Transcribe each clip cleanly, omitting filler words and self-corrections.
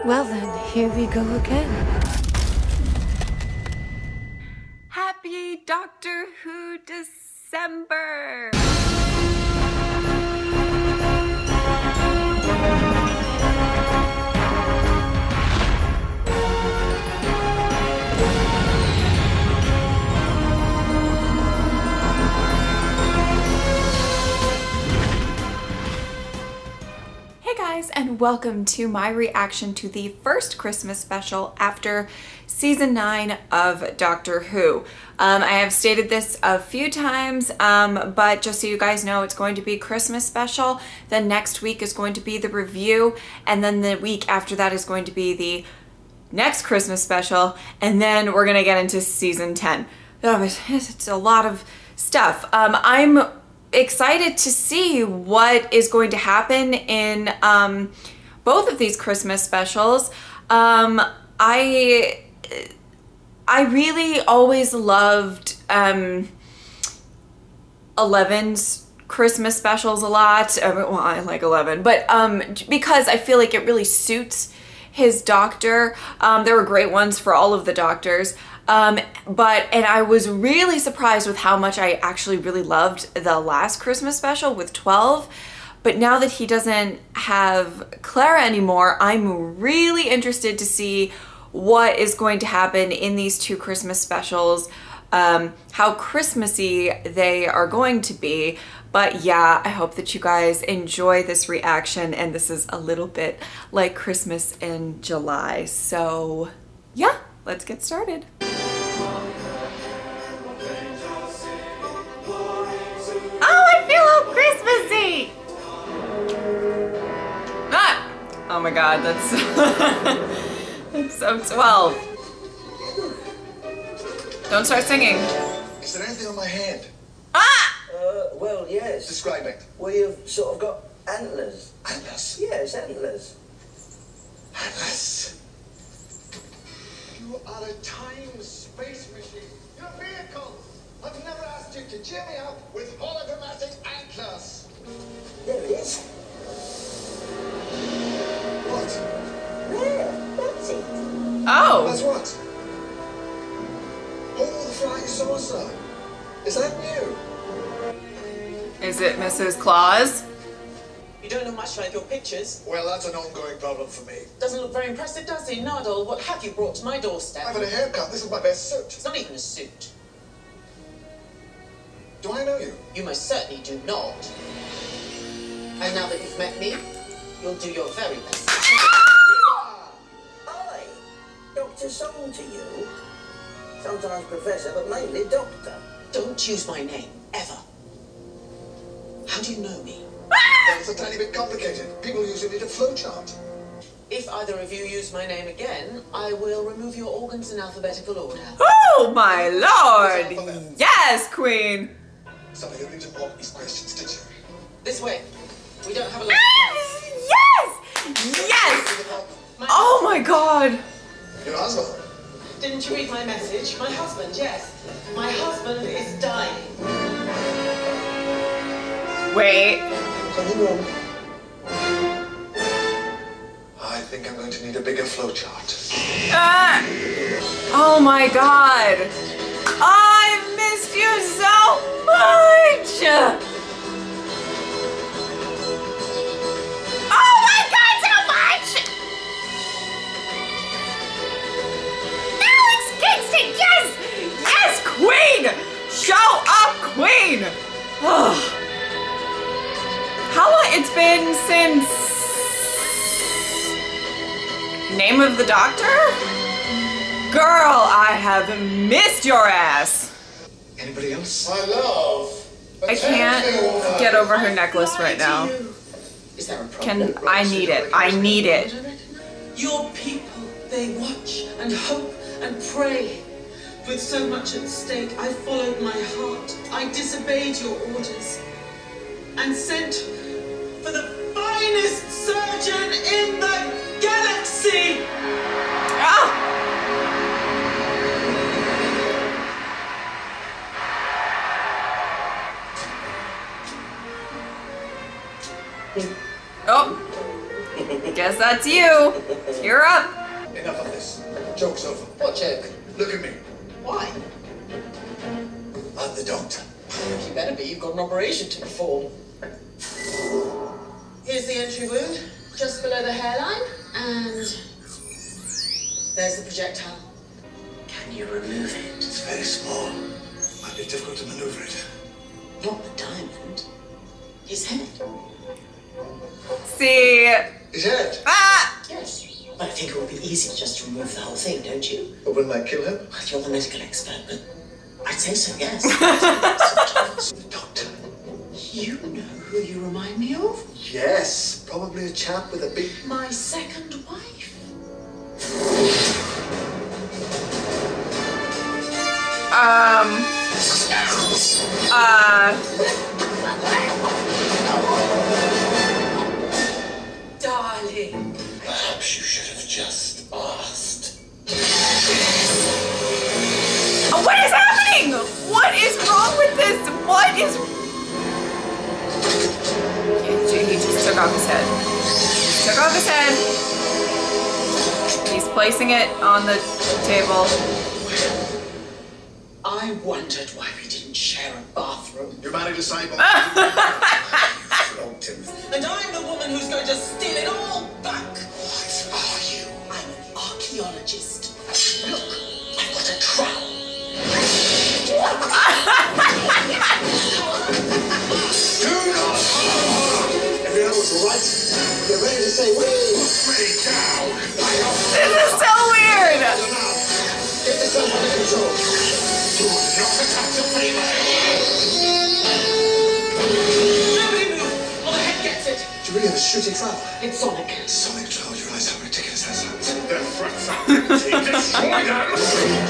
Well then, here we go again. Happy Doctor Who December! Hey guys, and welcome to my reaction to the first Christmas special after season 9 of Doctor Who. I have stated this a few times, but just so you guys know, it's going to be Christmas special. Then next week is going to be the review, and then the week after that is going to be the next Christmas special, and then we're gonna get into season 10. It's a lot of stuff. I'm excited to see what is going to happen in both of these Christmas specials. I really always loved 11's Christmas specials a lot. Well, I like 11, but because I feel like it really suits his doctor. There were great ones for all of the doctors. And I was really surprised with how much I actually really loved the last Christmas special with 12. But now that he doesn't have Clara anymore, I'm really interested to see what is going to happen in these two Christmas specials, how Christmassy they are going to be. But yeah, I hope that you guys enjoy this reaction, and this is a little bit like Christmas in July. So yeah, let's get started. Christmassy! Ah! Oh my god, that's that's so 12. Don't start singing. Is there anything on my head? Ah! Well, yes. Describe it. Well, you've sort of got antlers. Atlas. Yes, antlers. Atlas. You are a time-space machine. Your vehicles. I've never asked you to cheer me up with hologrammatic antlers. There it is. What? There, that's it. Oh! That's what? Oh, the flying saucer. Is that new? Is it Mrs. Claus? You don't look much like your pictures. Well, that's an ongoing problem for me. Doesn't look very impressive, does he? Nardole, what have you brought to my doorstep? I've had a haircut. This is my best suit. It's not even a suit. Do I know you? You most certainly do not. And now that you've met me, you'll do your very best. Hi, Dr. Song to you. Sometimes Professor, but mainly Doctor. Don't use my name, ever. How do you know me? Well, it's a tiny bit complicated. People usually need a flowchart. If either of you use my name again, I will remove your organs in alphabetical order. Oh my lord! Yes, Queen! Something you didn't want these questions, did you? This way. We don't have a lot of time. Yes! Yes! Oh my god! Your husband? Didn't you read my message? My husband, yes. My husband is dying. Wait. Something wrong? I think I'm going to need a bigger flowchart. Ah! Oh my god! I've missed you so much! Oh my god, so much! Alex Kingston, yes! Yes, Queen! Show up, Queen! Oh. How long? It's been since Name of the Doctor? Girl, I have missed your ass. Anybody else? My love. I can't get over her necklace right now. Is there a problem? I need it. I need it. Your people, they watch and hope and pray. With so much at stake, I followed my heart. I disobeyed your orders and sent for the finest surgeon in the galaxy. Ah! Oh, Guess that's you. You're up. Enough of this. Joke's over. What joke? Look at me. Why? I'm the doctor. You better be. You've got an operation to perform. Here's the entry wound, just below the hairline, and there's the projectile. Can you remove it? It's very small. Might be difficult to maneuver it. Not the diamond. His head. See. His head? Ah! Yes. But I think it would be easy just to remove the whole thing, don't you? But wouldn't that kill him? Well, you're the medical expert, but I'd say so, yes. The doctor. You know who you remind me of? Yes. Probably a chap with a big... My second wife. Darling. Perhaps you should have just asked. What is happening? What is wrong with this? What is... He just took off his head. Took off his head. He's placing it on the table. I wondered why we didn't share a bathroom. You married a cyborg. And I'm the woman who's going to steal it all back. What are you? I'm an archaeologist. Look, I've got a trowel. Do not harm! If you know what's right, you're ready to say, woo! Ready down! This is so weird! Get yourself under control. Do not attack the female! Nobody move, or the head gets it. Do you really have a shooting trowel? It's Sonic. Sonic trowel, you realize how ridiculous that sounds? Their threats are empty. Destroy them!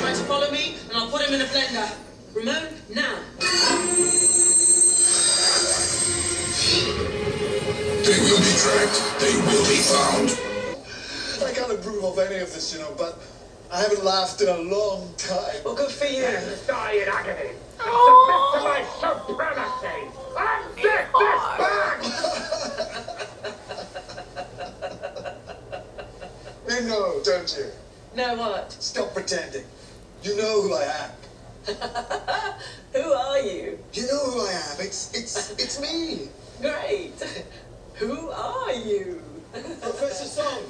Try to follow me, and I'll put him in a blender. Ramon, now. They will be tracked. They will be found. I can't approve of any of this, but I haven't laughed in a long time. Well, good for you. Die in agony. Submit to my supremacy. And get this back! You know, don't you? Know what? Stop pretending. You know who I am. Who are you? You know who I am. It's me. Great. Who are you? Professor Song.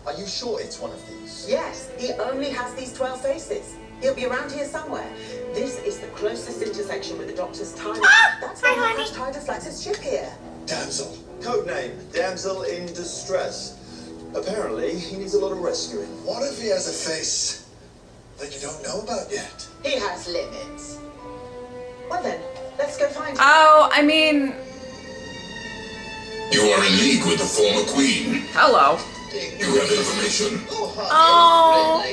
Are you sure it's one of these? Yes, he only has these 12 faces. He'll be around here somewhere. This is the closest intersection with the Doctor's time. That's why Crash Titus likes his ship here. Damsel. Codename, damsel in distress. Apparently, he needs a lot of rescuing. What if he has a face that you don't know about yet? He has limits. Well then, let's go find him. Oh, I mean... You are in league with the former queen. Hello. You have information. Oh. A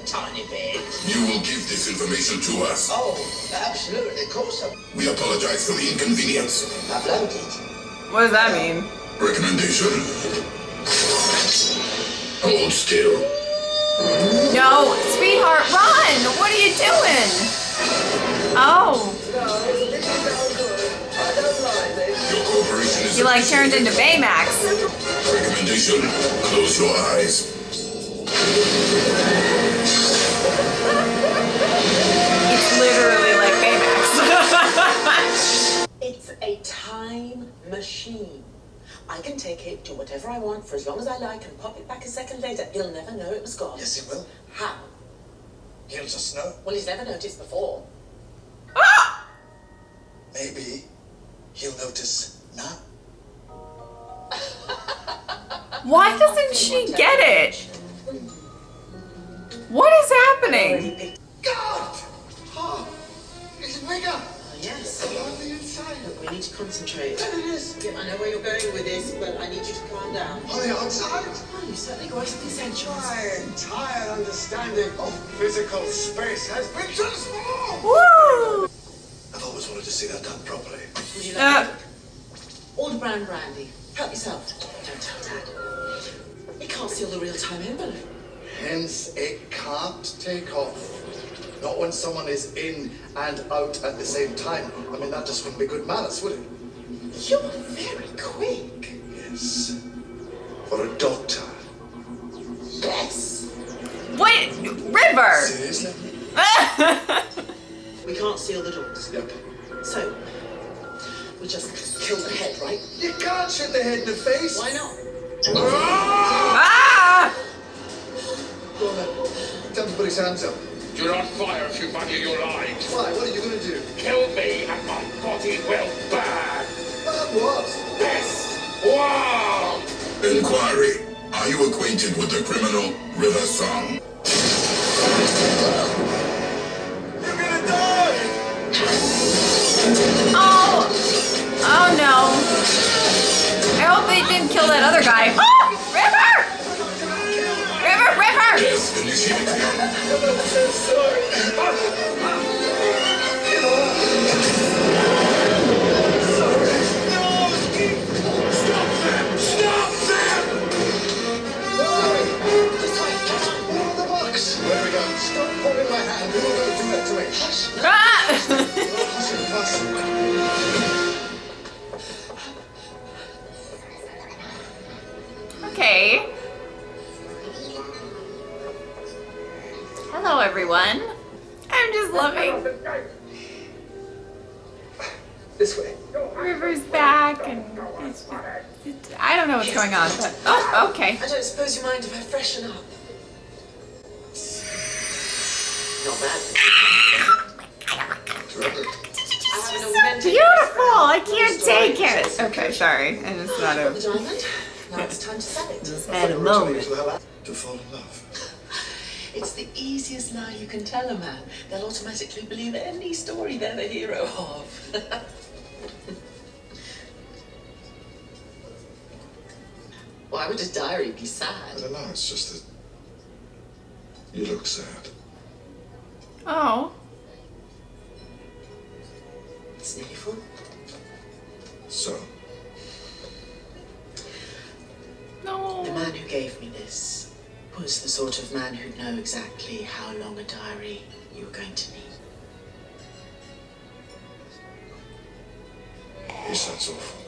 tiny bit. You will give this information to us. Oh, absolutely. Of course We apologize for the inconvenience. I've learned it. What does that mean? Recommendation. Hold still. No, sweetheart, run! What are you doing? Oh. Your corporation is... You like turned into Baymax. Recommendation. Close your eyes. It's literally like Baymax. It's a time machine. I can take it, do whatever I want for as long as I like, and pop it back a second later. He'll never know it was gone. Yes, he will. How? He'll just know. Well, he's never noticed before. Maybe he'll notice now. Why doesn't she get it? What is happening? God! Oh, it's bigger. Yes. On the inside. Look, we need to concentrate. There it is. Yeah, I know where you're going with this, but I need you to calm down. On the outside. Oh, you certainly grasped the essentials. My entire understanding of physical space has been transformed. Woo! I've always wanted to see that done properly. Would you like Old brand brandy. Help yourself. Don't tell Dad. It can't seal the real-time envelope. Hence, it can't take off. Not when someone is in and out at the same time. I mean, that just wouldn't be good manners, would it? You're very quick. Yes. For a doctor. Yes. Wait, River! Seriously? We can't seal the doors. Yep. So, we just kill the head, right? You can't shoot the head in the face. Why not? Ah! Go on then. Tell him to put his hands up. Do not fire if you value your lives. Why? What are you going to do? Kill me and my body will burn. Burn what? This world! Inquiry. Are you acquainted with the criminal River Song? You're going to die! Oh! Oh no. I hope they didn't kill that other guy. Oh! River! River! Yes, initiate command. I'm so sorry. Stop them! Stop them! Open the box! There we go. Stop holding my hand. You will not do that to me. Hush. Ah! Hush it, hush. Okay. Hello, everyone. I'm just loving This way. River's back, and I don't know what's going on, but oh, okay. I don't suppose you mind if I freshen up. Not bad. Terrific. I have an augmented. Beautiful. I can't take it. Okay, sorry. I just thought The of. diamond. Now it's time to sell it. At a moment. To fall in love. It's the easiest lie you can tell a man. They'll automatically believe any story they're the hero of. Why would a diary be I sad? don't know, it's just that you look sad. Oh. It's nearly full. So, No. The man who gave me this was the sort of man who'd know exactly how long a diary you were going to need. he sounds awful.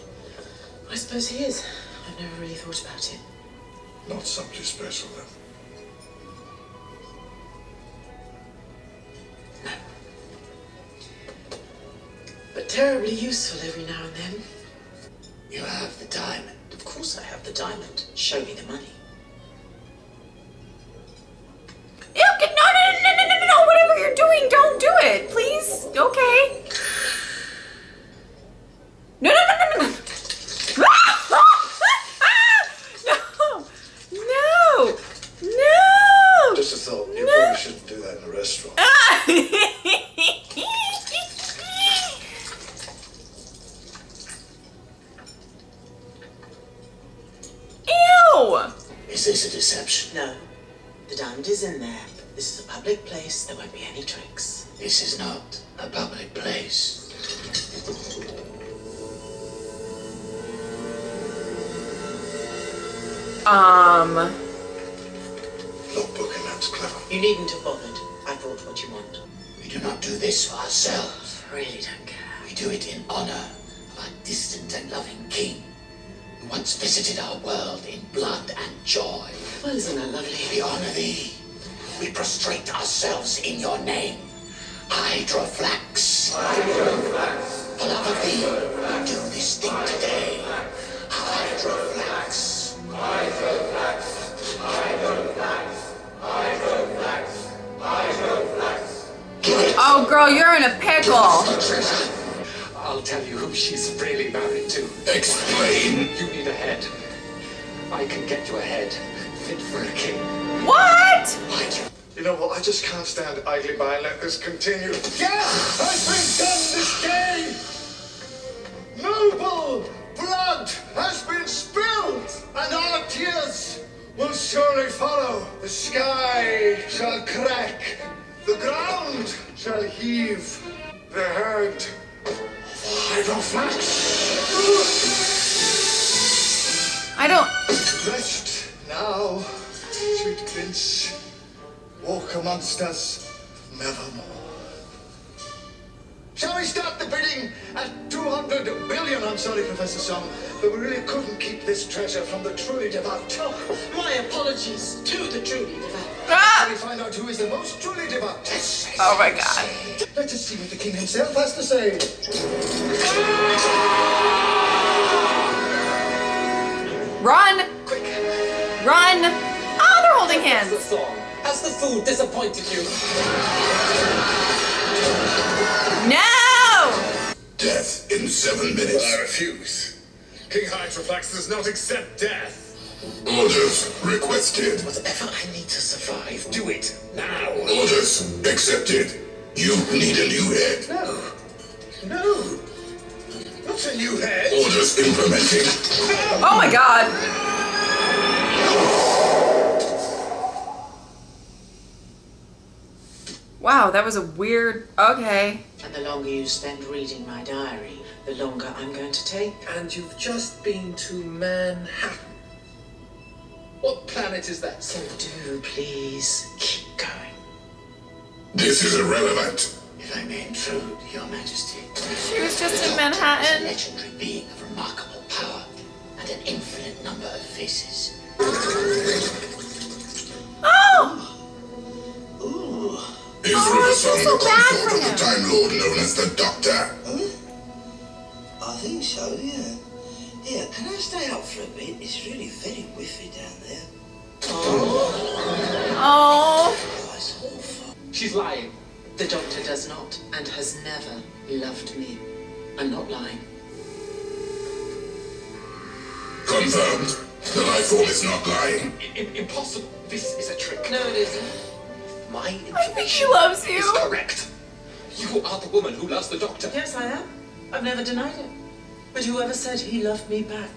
I suppose he is. I've never really thought about it. Not somebody special, then. But terribly useful every now and then. You have the diamond. Of course I have the diamond. Show me the money. Ew, no, whatever you're doing, don't do it, please. Okay. No. No. Just a thought, you probably shouldn't do that in a restaurant. Ew. Is this a deception? No. The diamond is in there. This is a public place. There won't be any tricks. This is not a public place. Logbook, and that's clever. You needn't have bothered. I brought what you want. We do not do this for ourselves. I really don't care. We do it in honor of our distant and loving king, who once visited our world in blood and joy. Well, isn't that lovely? We honor thee. We prostrate ourselves in your name. Hydroflax. For love of thee, we do this thing today. Hydroflax. Oh, girl, you're in a pickle. I'll tell you who she's really married to. Explain. You need a head. I can get you a head fit for a king. What? You know what? I just can't stand idly by and let this continue. Yeah! I've been done this day! Noble blood has been spilled, and our tears will surely follow. The sky shall crack, the ground shall heave, the herd Hydroflax. I don't. Rest now, sweet prince. Walk amongst us nevermore. Shall we start the bidding at 200 billion? I'm sorry, Professor Song, but we really couldn't keep this treasure from the truly devout. Oh, my apologies to the truly devout. Shall we find out who is the most truly devout? Oh my god. Let us see what the king himself has to say. Run! Quick. Run! Oh, they're holding hands. Has the food disappointed you? No! Death in 7 minutes. I refuse. King Hydroflax does not accept death. Orders requested. Whatever I need to survive, do it now. Orders accepted. You need a new head. No. What's a new head? Orders implementing. Oh my god. Wow, that was a weird... Okay. And the longer you spend reading my diary, the longer I'm going to take. And you've just been to Manhattan. What planet is that? So do please keep going. This is irrelevant. If I may intrude, Your Majesty. She was just in Manhattan. A legendary being of remarkable power and an infinite number of faces. Oh! Ooh. Is Oh, I feel Riversong so the bad consort for of the him. Time Lord known as the Doctor? I think so, yeah. Yeah, can I stay out for a bit? It's really very whiffy down there. Oh. Oh, it's awful. She's lying. The Doctor does not and has never loved me. I'm not lying. Confirmed. The life form is not lying. Impossible. This is a trick. No, it isn't. My I think information he loves you. is correct. You are the woman who loves the Doctor. Yes, I am. I've never denied it. But whoever said he loved me back,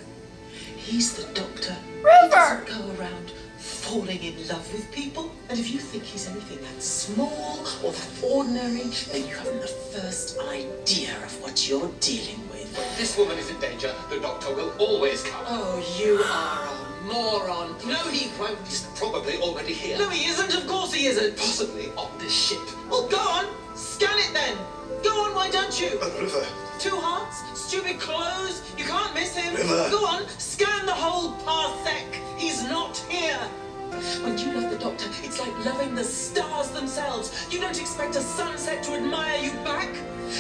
he's the Doctor. He doesn't go around falling in love with people. And if you think he's anything that small or that ordinary, then you haven't the first idea of what you're dealing with. When this woman is in danger, the Doctor will always come. Oh, you are a moron. No, he won't. He's probably already here. No, he isn't. Of course he isn't. Possibly on this ship. Well, go on. Scan it then. Go on, why don't you? River. 2 hearts, stupid clothes. You can't miss him. River. Go on, scan the whole parsec. He's not here. When you love the Doctor, it's like loving the stars themselves. You don't expect a sunset to admire you back.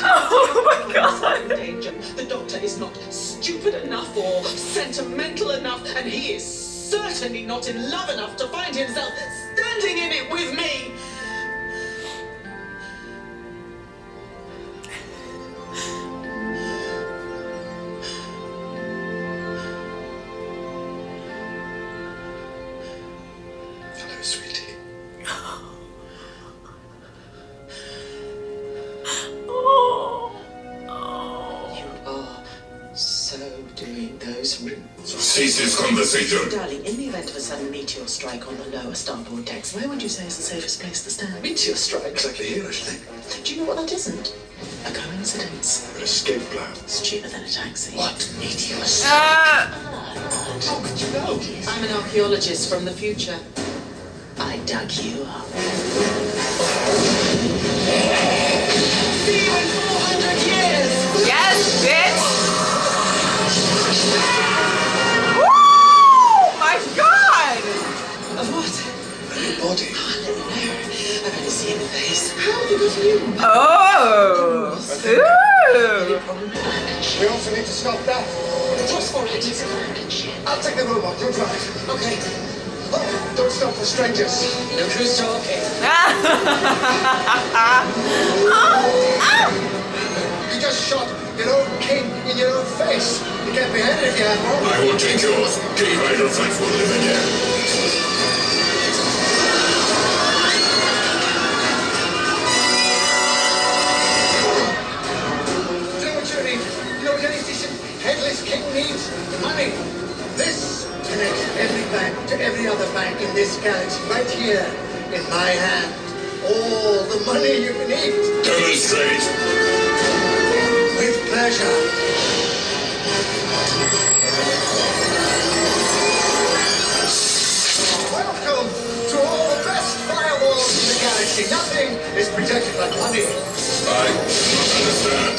Oh my god. Danger. The Doctor is not stupid enough or sentimental enough, and he is certainly not in love enough to find himself standing in it with me. Hello, sweetie. You are so doing those rings. Cease this conversation. Darling, in the event of a sudden meteor strike on the lower starboard decks, where would you say is the safest place to stand? Meteor strike exactly here, actually. Do you know what that isn't? A coincidence. An escape plan. It's cheaper than a taxi. What meteor Ah. How could you know? I'm an archaeologist from the future. I dug you up. See you in 400 years! Yes, bitch! Woo! My god! What? A new body. I'll let you know. I've only seen the face. How have you got a new one? Oh! Ooh! We also need to stop that. Just for it. I'll take the robot. You drive. Okay. Oh, don't stop for strangers. Look who's talking. You just shot your own king in your own face. You can't behead it if you have one. I will take yours. King Hydroflax will live again. Do you know what you need? You know what any decent headless king needs? Money. This connects every bank to every other bank in this galaxy. Right here in my hand. All the money you need. Demonstrate. With pleasure. Welcome to all the best firewalls in the galaxy. Nothing is protected like money. I do not understand.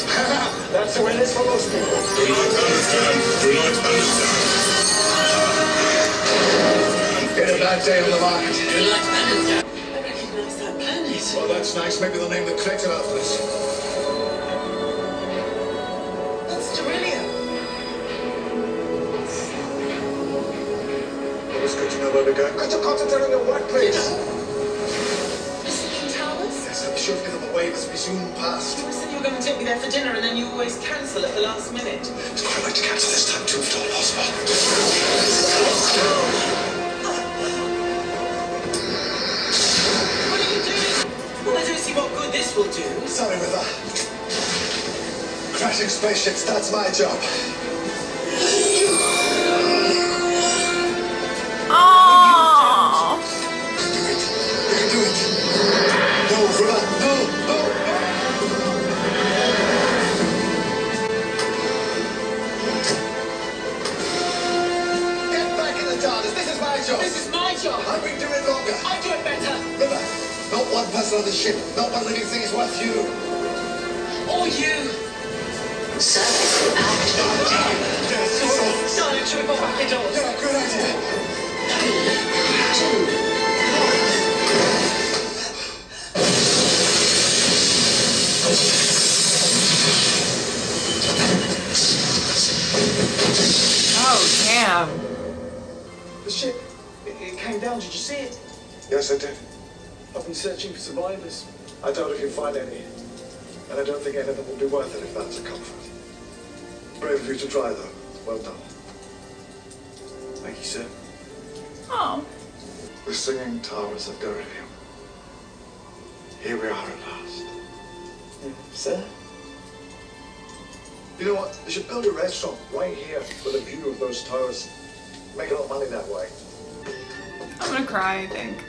That's the way it is for most people. Do not understand. Do not understand. Get a bad day on the market. Do not understand. I recognize that planet. Well, that's nice. Maybe they'll name the crater after us. That's Darillia. Always good to know where we're going. Could you concentrate on your work, please? Missing Towers? Yes, I'll be sure to give them a wave as we zoom past. You said you were going to take me there for dinner and then you always cancel at the last minute. I'd quite like to cancel this time too, if at all possible. What are you doing? Well, I don't see what good this will do. Sorry, River. Crashing spaceships, that's my job. Oh. Do it. You can do it. No, River. No, no. Get back in the TARDIS. This is my job. This is my job. I've been doing it longer. I do it better. River, not one person on this ship, not one living thing is worth you. Or you. Service activated. Yes, so. Darling, should we go back indoors? Yeah, good idea. 3, 2, 1. Oh, damn. The ship, it came down, did you see it? Yes, I did. I've been searching for survivors. I doubt if you'll find any. And I don't think any of them will be worth it if that's a comfort. Brave of you to try, though. Well done. Thank you, sir. Oh. The singing towers of Darillium. Here we are at last. Sir? You know what? They should build a restaurant right here with a view of those towers. Make a lot of money that way. I'm gonna cry, I think.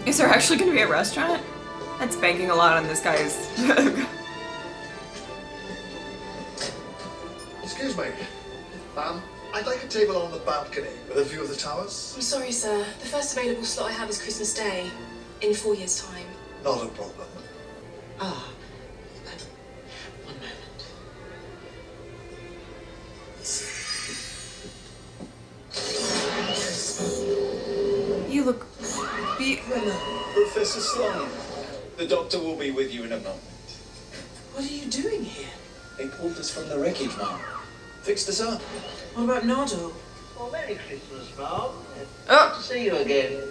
Is there actually gonna be a restaurant? That's banking a lot on this guy's. Excuse me. I'd like a table on the balcony with a view of the towers. I'm sorry, sir. The first available slot I have is Christmas Day, in 4 years' time. Not a problem. Ah. One moment. You look Professor Slime, the doctor will be with you in a moment. What are you doing here? They pulled us from the wreckage, Mom. Fixed us up. What about Nardo? Well, Merry Christmas, Mom. Oh. Good to see you again.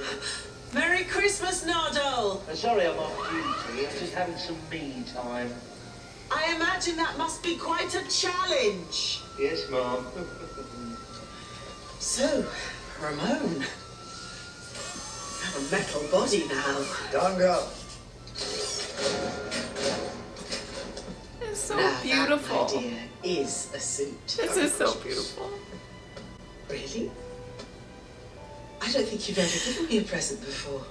Merry Christmas, Nardo! Sorry I'm off duty. I'm just having some me time. I imagine that must be quite a challenge. Yes, Mom. So, Ramon. You have a metal body now. Young girl. It's so Now, beautiful. That idea is a suit. This is so beautiful. Really? I don't think you've ever given me a present before.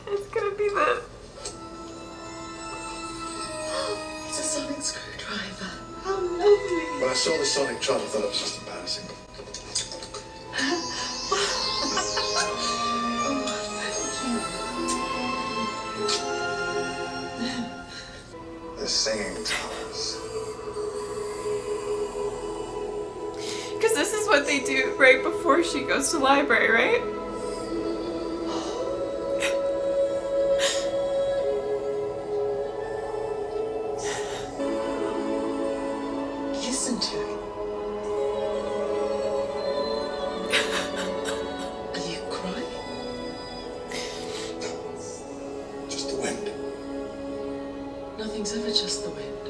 It's gonna be the... It's a sonic screwdriver. How lovely. When I saw the sonic trot, I thought it was just embarrassing. The singing towers. Because this is what they do right before she goes to library, right? Listen to it. Are you crying? Just the wind. Nothing's ever just the wind.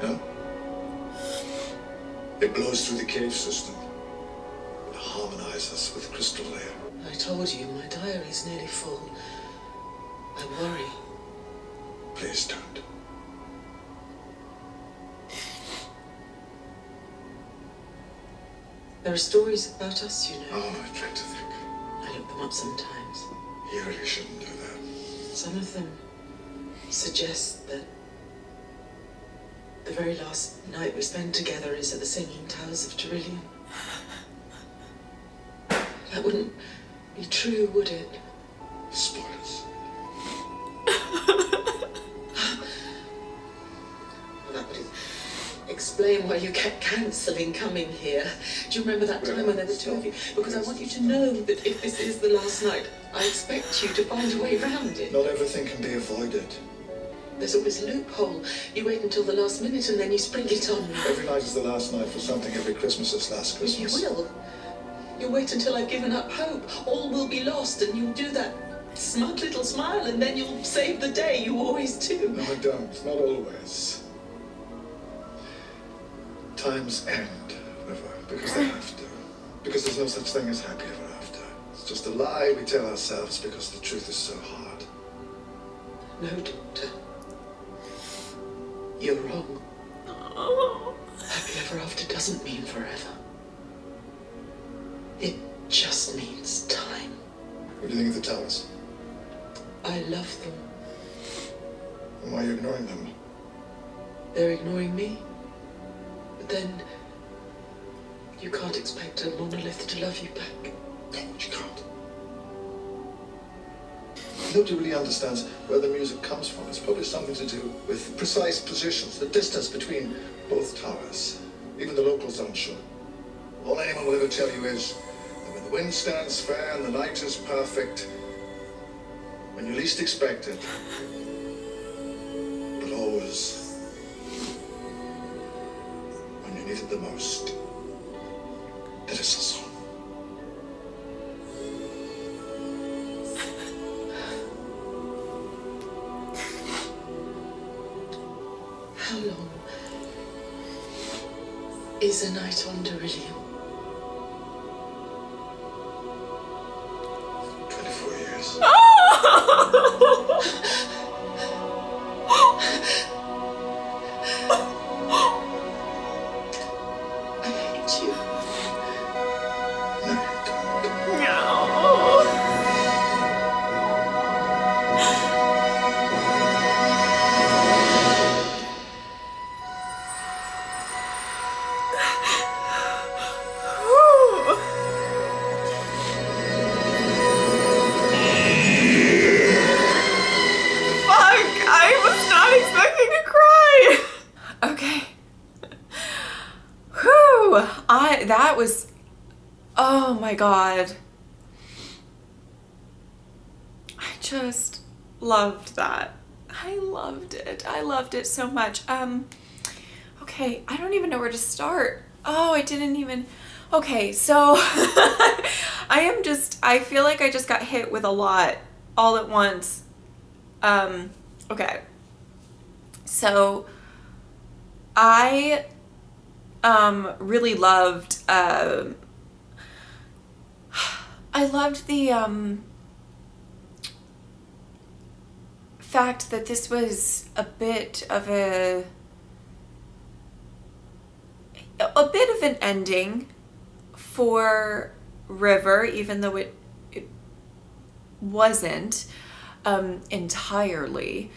No? It blows through the cave system. It harmonizes with crystal layer. I told you, my diary's nearly full. I worry. Please don't. There are stories about us, you know. Oh, I dread to think. I look them up sometimes. You really shouldn't do that. Some of them suggest that the very last night we spend together is at the Singing Towers of Darillium. That wouldn't be true, would it? Spoilers. Well, that would explain why you kept cancelling coming here. Do you remember that time when there were two of you? Because I want you to know that if this is the last night, I expect you to find a way around it. Not everything can be avoided. There's always a loophole. You wait until the last minute and then you spring it on me. Every night is the last night for something. Every Christmas is last Christmas. You will. You'll wait until I've given up hope. All will be lost, and you'll do that smug little smile, and then you'll save the day. You always do. No, I don't. Not always. Times end, River, because they have to. Because there's no such thing as happy ever after. It's just a lie we tell ourselves because the truth is so hard. No, Doctor. You're wrong. Happy ever after doesn't mean forever. It just means time. What do you think of the towers? I love them. And why are you ignoring them? They're ignoring me. But then you can't expect a monolith to love you back. No, you can't. Nobody really understands where the music comes from. It's probably something to do with precise positions, the distance between both towers. Even the locals aren't sure. All anyone will ever tell you is that when the wind stands fair and the night is perfect, when you least expect it, but always when you need it the most, that is a song. How long is a night on Darillium? 24 years. I hate you. That was, oh my God. I just loved that. I loved it. I loved it so much. Okay, I don't even know where to start. Oh, I didn't even, okay, so I feel like I just got hit with a lot all at once. Okay. So I really loved, I loved the fact that this was a bit of an ending for River, even though it wasn't entirely.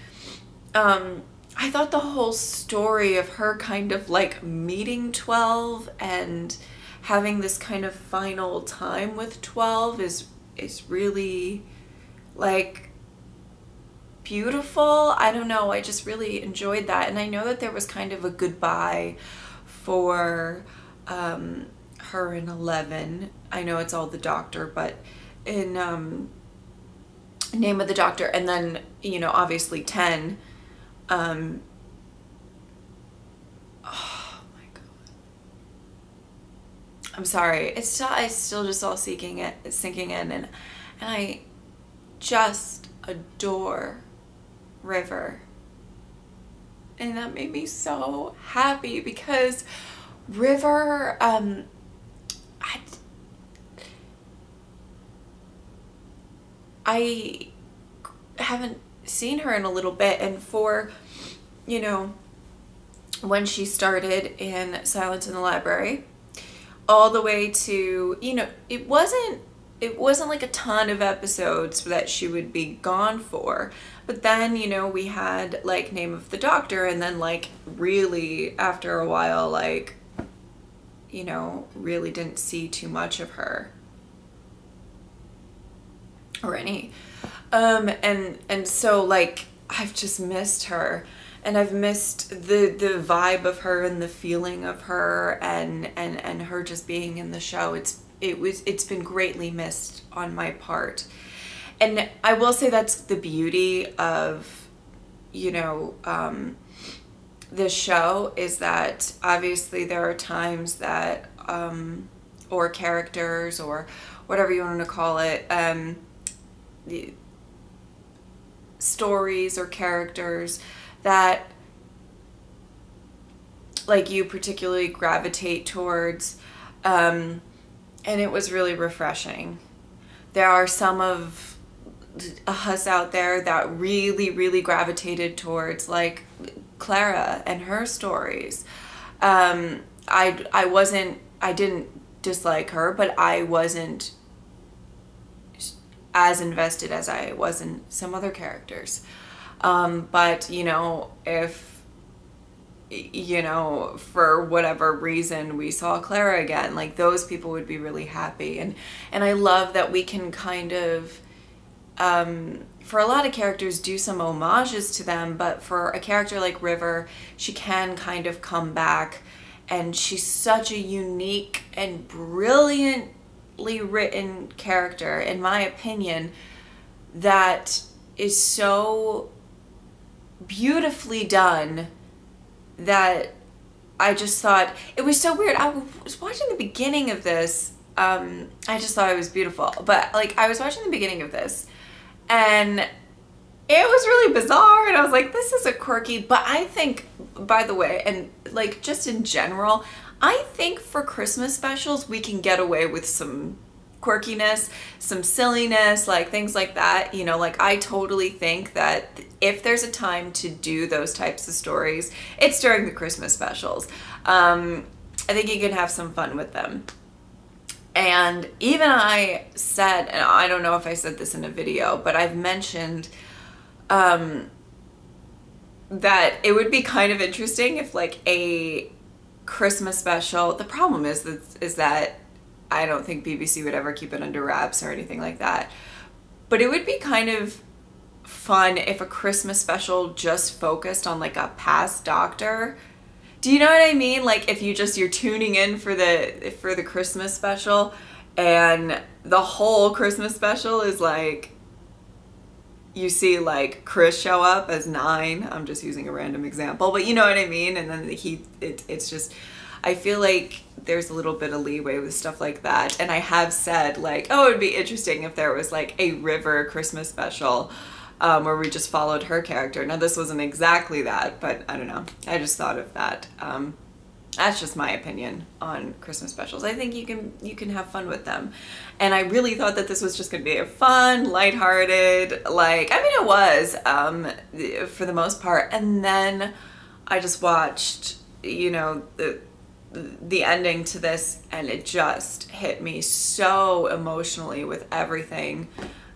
I thought the whole story of her kind of like meeting 12 and having this kind of final time with 12 is really like beautiful. I don't know, I just really enjoyed that. And I know that there was kind of a goodbye for her in 11. I know it's all the Doctor, but in Name of the Doctor, and then, you know, obviously 10. Oh my God. I'm sorry. It's still just all sinking in, and I just adore River. And that made me so happy because River, I haven't seen her in a little bit, and for, you know, when she started in Silence in the Library all the way to, you know, it wasn't like a ton of episodes that she would be gone for, but then, you know, we had like Name of the Doctor, and then like really after a while, like, you know, really didn't see too much of her. or any. And so like I've just missed her, and I've missed the vibe of her and the feeling of her and her just being in the show. It's been greatly missed on my part. And I will say that's the beauty of, you know, this show, is that obviously there are times that or characters or whatever you want to call it, the stories or characters that like you particularly gravitate towards, and it was really refreshing. There are some of us out there that really gravitated towards like Clara and her stories. I didn't dislike her, but I wasn't as invested as I was in some other characters. But you know, if, you know, for whatever reason we saw Clara again, like those people would be really happy. And I love that we can kind of, for a lot of characters, do some homages to them, but for a character like River, she can kind of come back, and she's such a unique and brilliantly written character, in my opinion, that is so beautifully done that I just thought it was so weird. I was watching the beginning of this. I just thought it was beautiful, but like I was watching the beginning of this and it was really bizarre, and I was like, this is a quirky, but I think, by the way, and like just in general, I think for Christmas specials we can get away with some quirkiness, some silliness, like things like that. You know, like I totally think that if there's a time to do those types of stories, it's during the Christmas specials. I think you can have some fun with them. And even I said, and I don't know if I said this in a video, but I've mentioned that it would be kind of interesting if like a Christmas special, the problem is that I don't think BBC would ever keep it under wraps or anything like that, but it would be kind of fun if a Christmas special just focused on like a past Doctor. Do you know what I mean? Like if you're tuning in for the Christmas special, and the whole Christmas special is like, you see like Chris show up as 9. I'm just using a random example, but you know what I mean? And then it's just, I feel like there's a little bit of leeway with stuff like that. And I have said like, oh, it'd be interesting if there was like a River Christmas special where we just followed her character. Now this wasn't exactly that, but I don't know. I just thought of that. That's just my opinion on Christmas specials. I think you can have fun with them. And I really thought that this was just gonna be a fun, lighthearted, like, I mean it was for the most part. And then I just watched, you know, the ending to this, and it just hit me so emotionally with everything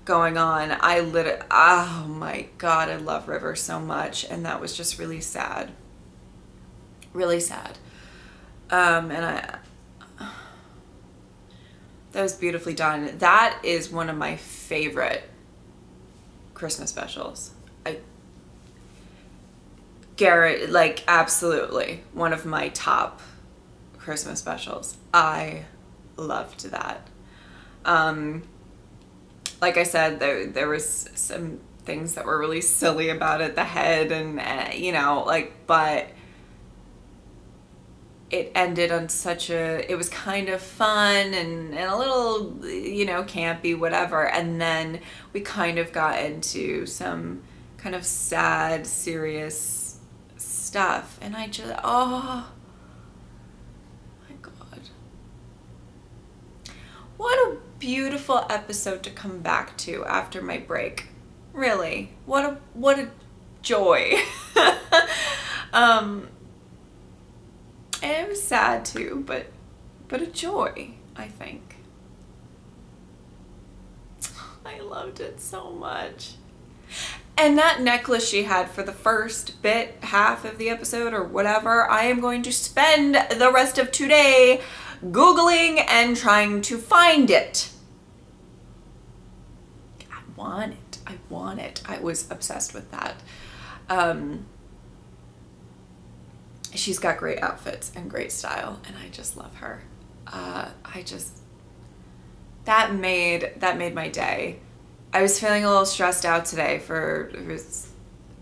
going on. Oh my God, I love River so much, and that was just really sad. Really sad. And that was beautifully done. That is one of my favorite Christmas specials. Garrett, like, absolutely one of my top Christmas specials. I loved that. Like I said, there was some things that were really silly about it, the head and, you know, like, but it ended on such a, it was kind of fun and a little, you know, campy, whatever. And then we kind of got into some kind of sad, serious stuff. And I just, oh my God. What a beautiful episode to come back to after my break. Really, what a joy. And it was sad too, but a joy, I think. I loved it so much. And that necklace she had for the first half of the episode or whatever, I am going to spend the rest of today Googling and trying to find it. God want it. I want it. I was obsessed with that. She's got great outfits and great style, and I just love her. That made my day. I was feeling a little stressed out today for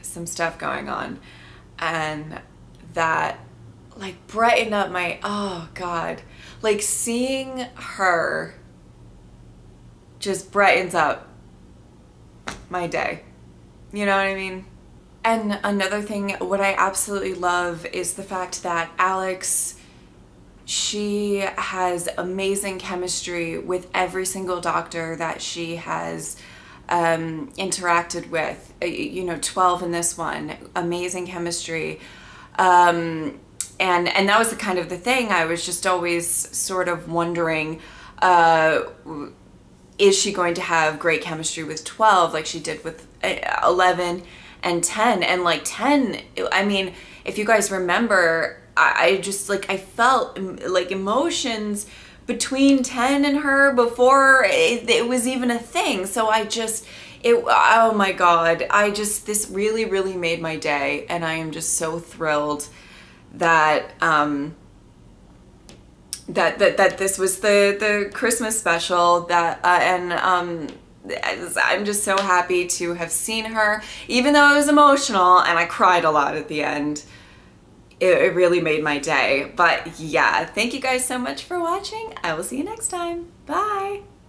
some stuff going on, and that like brightened up my, oh God, like seeing her just brightens up my day. You know what I mean? And another thing, what I absolutely love is the fact that Alex, she has amazing chemistry with every single doctor that she has interacted with. You know, 12 in this one, amazing chemistry. And that was the kind of the thing I was just always sort of wondering, is she going to have great chemistry with 12 like she did with 11 and 10? And like 10, I mean, if you guys remember, I just like, I felt like emotions between 10 and her before it was even a thing. So oh my God, this really, really made my day. And I am just so thrilled that, that this was the Christmas special, that, I'm just so happy to have seen her, even though it was emotional and I cried a lot at the end. It really made my day. But yeah, thank you guys so much for watching. I will see you next time. Bye.